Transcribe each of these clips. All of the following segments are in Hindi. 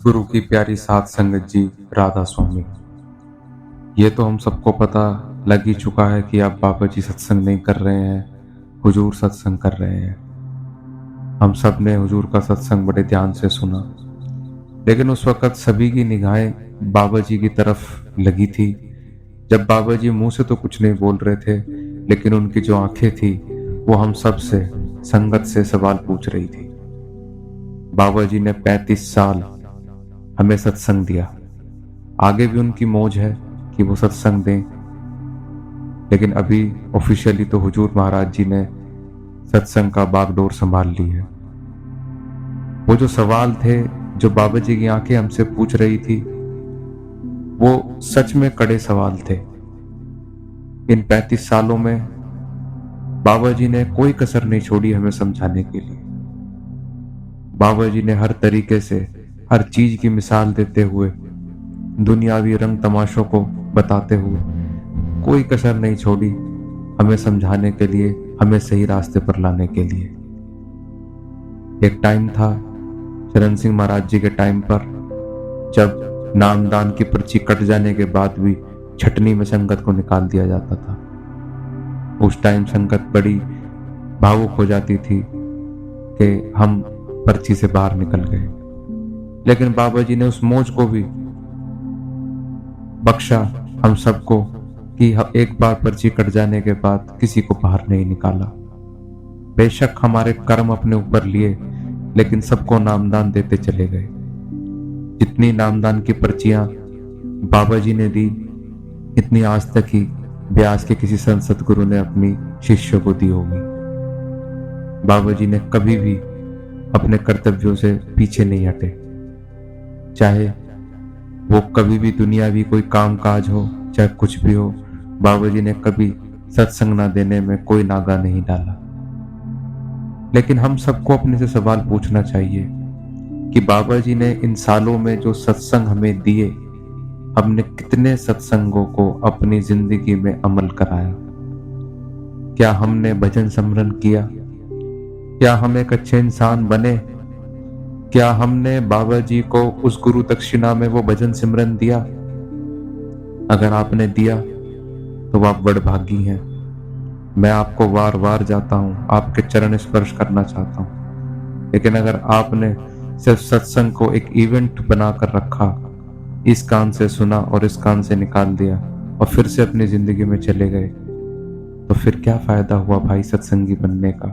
गुरु की प्यारी साध संगत जी, राधा स्वामी। ये तो हम सबको पता लग ही चुका है कि अब बाबा जी सत्संग नहीं कर रहे हैं, हुजूर सत्संग कर रहे हैं। हम सब ने हुजूर का सत्संग बड़े ध्यान से सुना, लेकिन उस वक़्त सभी की निगाहें बाबा जी की तरफ लगी थी। जब बाबा जी मुँह से तो कुछ नहीं बोल रहे थे, लेकिन उनकी जो आँखें थी, वो हम सब से, संगत से सवाल पूछ रही थी। बाबा जी ने 35 साल हमें सत्संग दिया। आगे भी उनकी मौज है कि वो सत्संग दें, लेकिन अभी ऑफिशियली तो हुजूर महाराज जी ने सत्संग का बागडोर संभाल ली है। वो जो सवाल थे, जो बाबा जी की आंखें हमसे पूछ रही थी, वो सच में कड़े सवाल थे। इन 35 सालों में बाबा जी ने कोई कसर नहीं छोड़ी हमें समझाने के लिए। बाबा जी ने हर तरीके से, हर चीज की मिसाल देते हुए, दुनियावी रंग तमाशों को बताते हुए कोई कसर नहीं छोड़ी हमें समझाने के लिए, हमें सही रास्ते पर लाने के लिए। एक टाइम था चरण सिंह महाराज जी के टाइम पर, जब नामदान की पर्ची कट जाने के बाद भी छटनी में संगत को निकाल दिया जाता था। उस टाइम संगत बड़ी भावुक हो जाती थी कि हम पर्ची से बाहर निकल गए, लेकिन बाबा जी ने उस मौज को भी बख्शा हम सबको कि एक बार पर्ची कट जाने के बाद किसी को बाहर नहीं निकाला। बेशक हमारे कर्म अपने ऊपर लिए, लेकिन सबको नामदान देते चले गए। जितनी नामदान की पर्चियां बाबा जी ने दी, इतनी आज तक ही ब्यास के किसी संत सतगुरु ने अपनी शिष्य को दी होगी। बाबा जी ने कभी भी अपने कर्तव्यों से पीछे नहीं हटे, चाहे वो कभी भी दुनियावी कोई काम काज हो, चाहे कुछ भी हो। बाबा जी ने कभी सत्संग ना देने में कोई नागा नहीं डाला। लेकिन हम सबको अपने से सवाल पूछना चाहिए कि बाबा जी ने इन सालों में जो सत्संग हमें दिए, हमने कितने सत्संगों को अपनी जिंदगी में अमल कराया? क्या हमने भजन सिमरन किया? क्या हम एक अच्छे इंसान बने? क्या हमने बाबा जी को उस गुरु दक्षिणा में वो भजन सिमरन दिया? अगर आपने दिया तो आप बड़भागी हैं। मैं आपको वार वार जाता हूं, आपके चरण स्पर्श करना चाहता हूं। लेकिन अगर आपने सिर्फ सत्संग को एक इवेंट बनाकर रखा, इस कान से सुना और इस कान से निकाल दिया और फिर से अपनी जिंदगी में चले गए, तो फिर क्या फायदा हुआ भाई सत्संगी बनने का?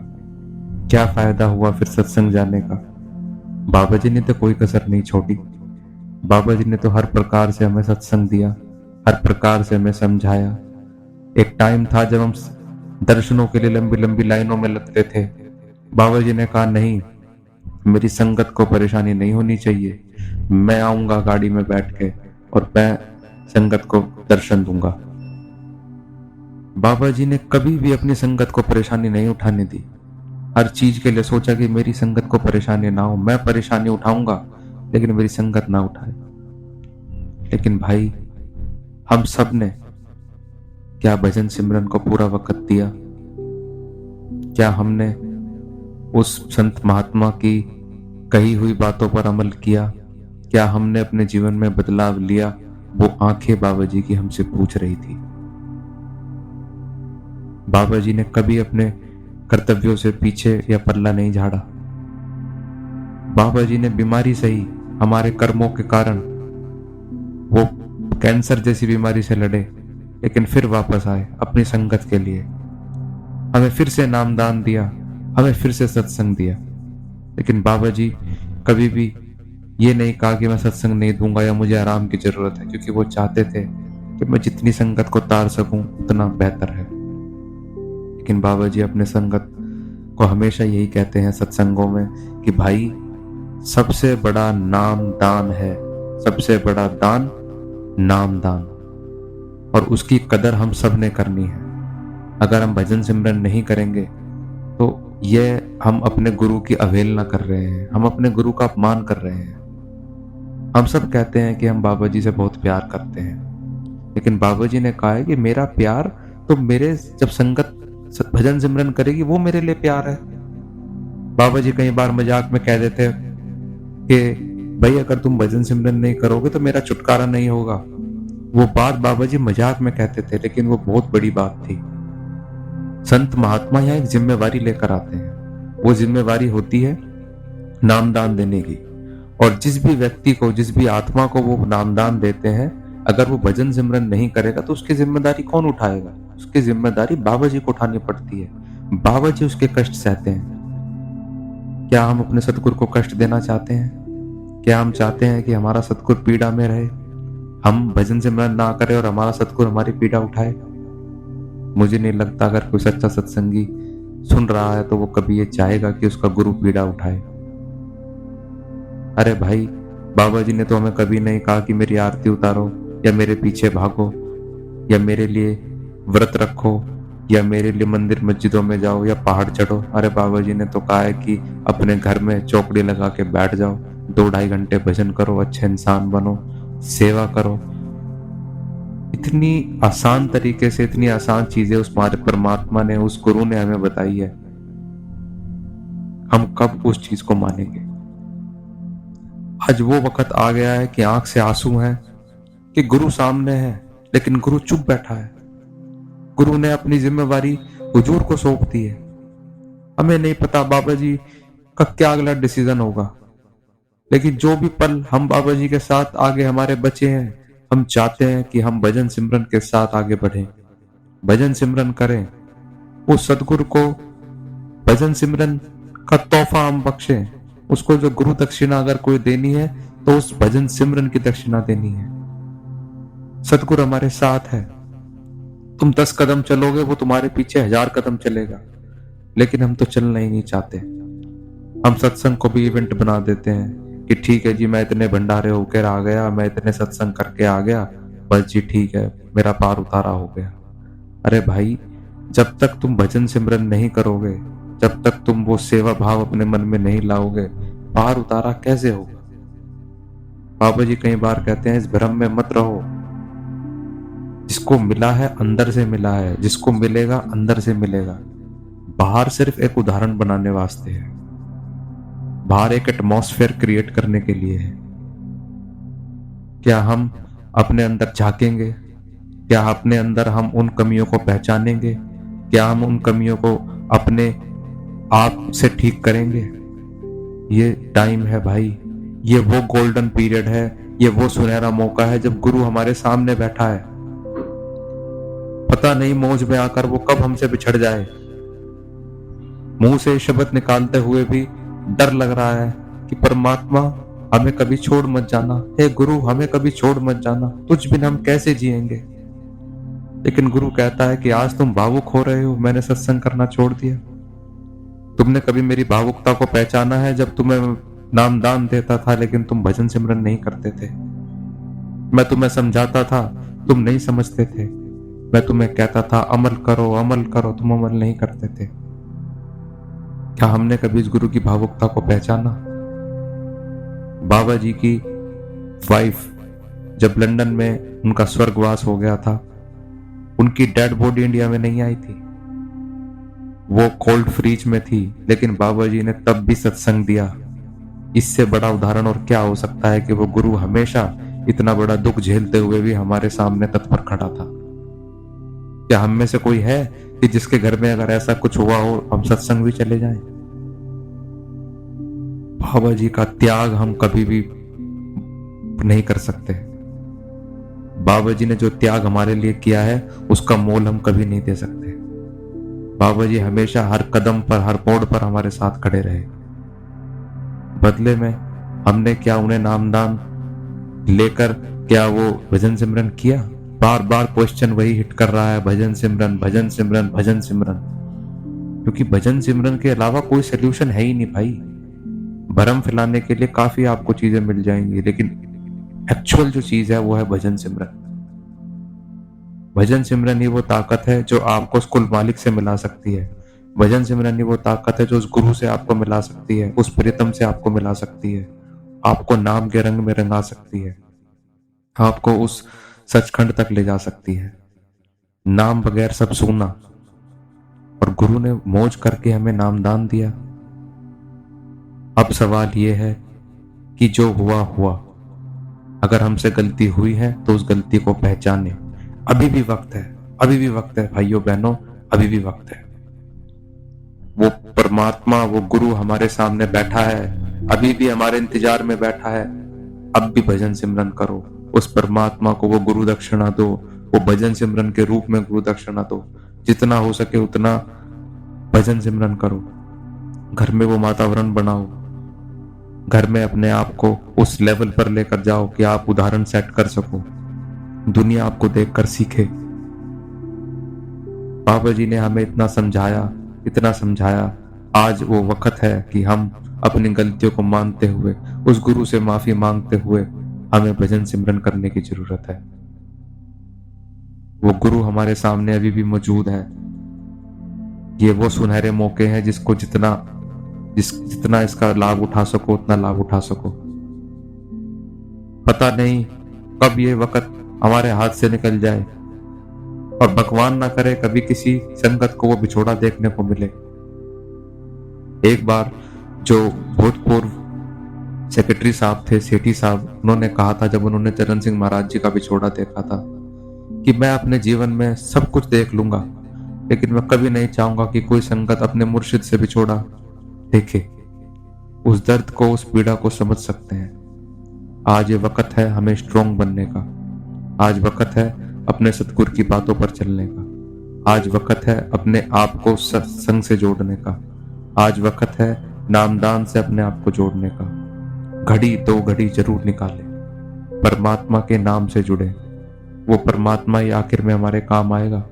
क्या फायदा हुआ फिर सत्संग जाने का? बाबा जी ने तो कोई कसर नहीं छोड़ी। बाबा जी ने तो हर प्रकार से हमें सत्संग दिया, हर प्रकार से हमें समझाया। एक टाइम था जब हम दर्शनों के लिए लंबी लंबी लाइनों में लगते थे। बाबा जी ने कहा नहीं, मेरी संगत को परेशानी नहीं होनी चाहिए, मैं आऊंगा गाड़ी में बैठ के और मैं संगत को दर्शन दूंगा। बाबा जी ने कभी भी अपनी संगत को परेशानी नहीं उठाने दी। हर चीज के लिए सोचा कि मेरी संगत को परेशानी ना हो, मैं परेशानी उठाऊंगा लेकिन मेरी संगत ना उठाए। लेकिन भाई, हम सब ने क्या भजन सिमरन को पूरा वक्त दिया? क्या हमने उस संत महात्मा की कही हुई बातों पर अमल किया? क्या हमने अपने जीवन में बदलाव लिया? वो आंखें बाबा जी की हमसे पूछ रही थी। बाबा जी ने कभी अपने कर्तव्यों से पीछे या पल्ला नहीं झाड़ा। बाबा जी ने बीमारी सही, हमारे कर्मों के कारण वो कैंसर जैसी बीमारी से लड़े, लेकिन फिर वापस आए अपनी संगत के लिए। हमें फिर से नामदान दिया, हमें फिर से सत्संग दिया। लेकिन बाबा जी कभी भी ये नहीं कहा कि मैं सत्संग नहीं दूंगा या मुझे आराम की जरूरत है, क्योंकि वो चाहते थे कि मैं जितनी संगत को तार सकूं उतना बेहतर है। लेकिन बाबा जी अपने संगत को हमेशा यही कहते हैं सत्संगों में कि भाई, सबसे बड़ा नाम दान है, सबसे बड़ा दान नाम दान, और उसकी कदर हम सब ने करनी है। अगर हम भजन सिमरन नहीं करेंगे तो ये हम अपने गुरु की अवहेलना कर रहे हैं, हम अपने गुरु का अपमान कर रहे हैं। हम सब कहते हैं कि हम बाबा जी से बहुत प्यार करते हैं, लेकिन बाबा जी ने कहा है कि मेरा प्यार तो मेरे जब संगत भजन सिमरन करेगी वो मेरे लिए प्यार है। बाबा जी कई बार मजाक में कह देते कि भाई अगर तुम भजन सिमरन नहीं करोगे तो मेरा छुटकारा नहीं होगा। वो बात बाबा जी मजाक में कहते थे, लेकिन वो बहुत बड़ी बात थी। संत महात्मा यहाँ एक जिम्मेवारी लेकर आते हैं। वो जिम्मेवारी होती है नामदान देने की। और जिस भी व्यक्ति को, जिस भी आत्मा को वो नामदान देते हैं, अगर वो भजन सिमरन नहीं करेगा तो उसकी जिम्मेदारी कौन उठाएगा? उसकी जिम्मेदारी बाबा जी को उठानी पड़ती है। बाबा जी उसके कष्ट सहते हैं। क्या हम अपने सतगुरु को कष्ट देना चाहते हैं? क्या हम चाहते हैं कि हमारा सतगुरु पीड़ा में रहे, हम भजन सिमरन ना करें और हमारा सतगुरु हमारी पीड़ा उठाए? मुझे नहीं लगता अगर कोई सच्चा सत्संगी सुन रहा है तो वो कभी ये चाहेगा कि उसका गुरु पीड़ा उठाए। अरे भाई, बाबा जी ने तो हमें कभी नहीं कहा कि मेरी आरती उतारो या मेरे पीछे भागो या मेरे लिए व्रत रखो या मेरे लिए मंदिर मस्जिदों में जाओ या पहाड़ चढ़ो। अरे बाबा जी ने तो कहा है कि अपने घर में चौकड़ी लगा के बैठ जाओ, 2-2.5 घंटे भजन करो, अच्छे इंसान बनो, सेवा करो। इतनी आसान तरीके से, इतनी आसान चीजें उस परमात्मा ने, उस गुरु ने हमें बताई है। हम कब उस चीज को मानेंगे? आज वो वक्त आ गया है कि आंख से आंसू हैं कि गुरु सामने है लेकिन गुरु चुप बैठा है। गुरु ने अपनी जिम्मेवारी हुजूर को सौंप दी है। हमें नहीं पता बाबा जी का क्या अगला डिसीजन होगा, लेकिन जो भी पल हम बाबा जी के साथ आगे हमारे बचे हैं, हम चाहते हैं कि हम भजन सिमरन के साथ आगे बढ़ें, भजन सिमरन करें। उस सदगुरु को भजन सिमरन का तोहफा हम बख्शें। उसको जो गुरु दक्षिणा अगर कोई देनी है तो उस भजन सिमरन की दक्षिणा देनी है। सतगुरु हमारे साथ है। तुम 10 कदम चलोगे, वो तुम्हारे पीछे 1000 कदम चलेगा। लेकिन हम तो चलना ही नहीं चाहते। हम सत्संग को भी इवेंट बना देते हैं कि ठीक है जी, मैं इतने भंडारे होकर आ गया, मैं इतने सत्संग करके आ गया, बस जी ठीक है, मेरा पार उतारा हो गया। अरे भाई, जब तक तुम भजन सिमरन नहीं करोगे, जब तक तुम वो सेवा भाव अपने मन में नहीं लाओगे, पार उतारा कैसे होगा? बाबा जी कई बार कहते हैं, इस भ्रम में मत रहो। जिसको मिला है अंदर से मिला है, जिसको मिलेगा अंदर से मिलेगा। बाहर सिर्फ एक उदाहरण बनाने वास्ते है, बाहर एक एटमॉस्फेयर क्रिएट करने के लिए है। क्या हम अपने अंदर झांकेंगे? क्या अपने अंदर हम उन कमियों को पहचानेंगे? क्या हम उन कमियों को अपने आप से ठीक करेंगे? ये टाइम है भाई, ये वो गोल्डन पीरियड है, ये वो सुनहरा मौका है जब गुरु हमारे सामने बैठा है। पता नहीं मौज में आकर वो कब हमसे बिछड़ जाए। मुंह से शब्द निकालते हुए भी डर लग रहा है कि परमात्मा हमें कभी छोड़ मत जाना, हे गुरु हमें कभी छोड़ मत जाना, तुझ बिन हम कैसे जिएंगे। लेकिन गुरु कहता है कि आज तुम भावुक हो रहे हो, मैंने सत्संग करना छोड़ दिया। तुमने कभी मेरी भावुकता को पहचाना है जब तुम्हें नामदान देता था लेकिन तुम भजन सिमरन नहीं करते थे। मैं तुम्हें समझाता था, तुम नहीं समझते थे। मैं तुम्हें कहता था अमल करो अमल करो, तुम अमल नहीं करते थे। क्या हमने कभी इस गुरु की भावुकता को पहचाना? बाबा जी की वाइफ जब लंदन में उनका स्वर्गवास हो गया था, उनकी डेड बॉडी इंडिया में नहीं आई थी, वो कोल्ड फ्रीज में थी, लेकिन बाबा जी ने तब भी सत्संग दिया। इससे बड़ा उदाहरण और क्या हो सकता है कि वो गुरु हमेशा इतना बड़ा दुख झेलते हुए भी हमारे सामने तत्पर खड़ा था। क्या हम में से कोई है कि जिसके घर में अगर ऐसा कुछ हुआ हो हम सत्संग भी चले जाएं? बाबा जी का त्याग हम कभी भी नहीं कर सकते। बाबा जी ने जो त्याग हमारे लिए किया है उसका मोल हम कभी नहीं दे सकते। बाबा जी हमेशा हर कदम पर, हर मोड़ पर हमारे साथ खड़े रहे। बदले में हमने क्या उन्हें नामदान लेकर क्या वो भजन सिमरन किया? बार बार क्वेश्चन वही हिट कर रहा है, भजन सिमरन भजन सिमरन भजन सिमरन। क्योंकि भजन सिमरन के अलावा कोई सोल्यूशन है ही नहीं भाई। भरम फैलाने के लिए काफी आपको चीजें मिल जाएंगी, लेकिन एक्चुअल जो चीज है वो है भजन सिमरन। भजन सिमरन ही वो ताकत है जो आपको उस कुल मालिक से मिला सकती है। भजन सिमरन ही वो ताकत है जो उस गुरु से आपको मिला सकती है, उस प्रीतम से आपको मिला सकती है, आपको नाम के रंग में रंगा सकती है, आपको उस सचखंड तक ले जा सकती है। नाम बगैर सब सूना, और गुरु ने मौज करके हमें नामदान दिया। अब सवाल ये है कि जो हुआ हुआ। अगर हमसे गलती हुई है तो उस गलती को पहचाने। अभी भी वक्त है, अभी भी वक्त है भाइयों बहनों, अभी भी वक्त है। वो परमात्मा, वो गुरु हमारे सामने बैठा है, अभी भी हमारे इंतजार में बैठा है। अब भी भजन सिमरन करो, उस परमात्मा को वो गुरु दक्षिणा दो, वो भजन सिमरन के रूप में गुरु दक्षिणा दो। जितना हो सके उतना भजन सिमरन करो। घर में वो वातावरण बनाओ, घर में अपने आप को उस लेवल पर लेकर जाओ कि आप उदाहरण सेट कर सको, दुनिया आपको देखकर सीखे। बाबा जी ने हमें इतना समझाया, इतना समझाया। आज वो वक्त है कि हम अपनी गलतियों को मानते हुए, उस गुरु से माफी मांगते हुए हमें भजन सिमरन करने की जरूरत है। वो गुरु हमारे सामने अभी भी मौजूद है। ये वो सुनहरे मौके हैं जिसको जितना इसका लाभ उठा सको उतना लाभ उठा सको। पता नहीं कब ये वक्त हमारे हाथ से निकल जाए, और भगवान ना करे कभी किसी संगत को वो बिछोड़ा देखने को मिले। एक बार जो भूतपूर्व सेक्रेटरी साहब थे, सेठी साहब, उन्होंने कहा था जब उन्होंने चरण सिंह महाराज जी का बिछोड़ा देखा था कि मैं अपने जीवन में सब कुछ देख लूंगा, लेकिन मैं कभी नहीं चाहूंगा कि कोई संगत अपने मुर्शिद से बिछोड़ा देखे। उस दर्द को, उस पीड़ा को समझ सकते हैं। आज ये वक्त है हमें स्ट्रोंग बनने का। आज वक्त है अपने सतगुरु की बातों पर चलने का। आज वक्त है अपने आप को सत्संग से जोड़ने का। आज वक्त है नामदान से अपने आप को जोड़ने का। घड़ी दो घड़ी जरूर निकाले, परमात्मा के नाम से जुड़े। वो परमात्मा ही आखिर में हमारे काम आएगा।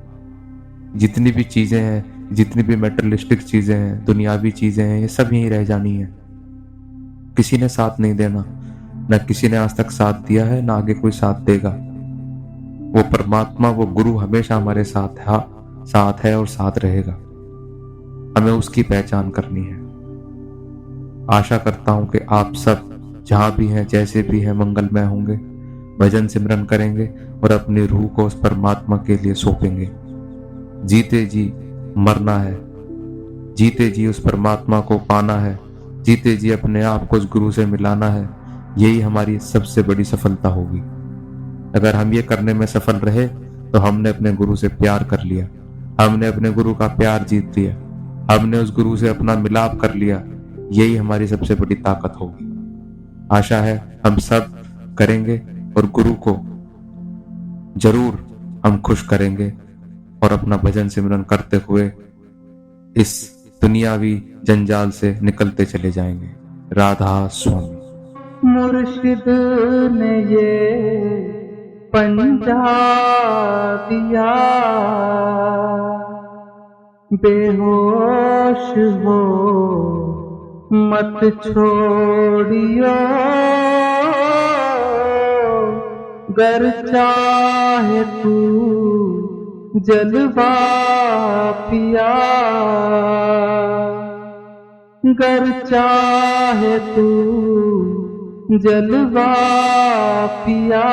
जितनी भी चीजें हैं, जितनी भी मेटरलिस्टिक चीजें हैं, दुनियावी चीजें हैं, ये सब यहीं रह जानी है। किसी ने साथ नहीं देना, न किसी ने आज तक साथ दिया है, न आगे कोई साथ देगा। वो परमात्मा, वो गुरु हमेशा हमारे साथ है और साथ रहेगा। हमें उसकी पहचान करनी है। आशा करता हूं कि आप सब जहां भी हैं, जैसे भी हैं, मंगलमय होंगे, भजन सिमरन करेंगे और अपनी रूह को उस परमात्मा के लिए सौंपेंगे। जीते जी मरना है, जीते जी उस परमात्मा को पाना है, जीते जी अपने आप को उस गुरु से मिलाना है। यही हमारी सबसे बड़ी सफलता होगी। अगर हम ये करने में सफल रहे तो हमने अपने गुरु से प्यार कर लिया, हमने अपने गुरु का प्यार जीत लिया, हमने उस गुरु से अपना मिलाप कर लिया। यही हमारी सबसे बड़ी ताकत होगी। आशा है हम सब करेंगे और गुरु को जरूर हम खुश करेंगे और अपना भजन सिमरन करते हुए इस दुनियावी जंजाल से निकलते चले जाएंगे। राधा स्वामी। मुर्शिद ने ये पंजा दिया, बेहोश हो मत छोड़ियो, गर चाहे तू जलवा पिया, गर चाहे तू जलवा पिया।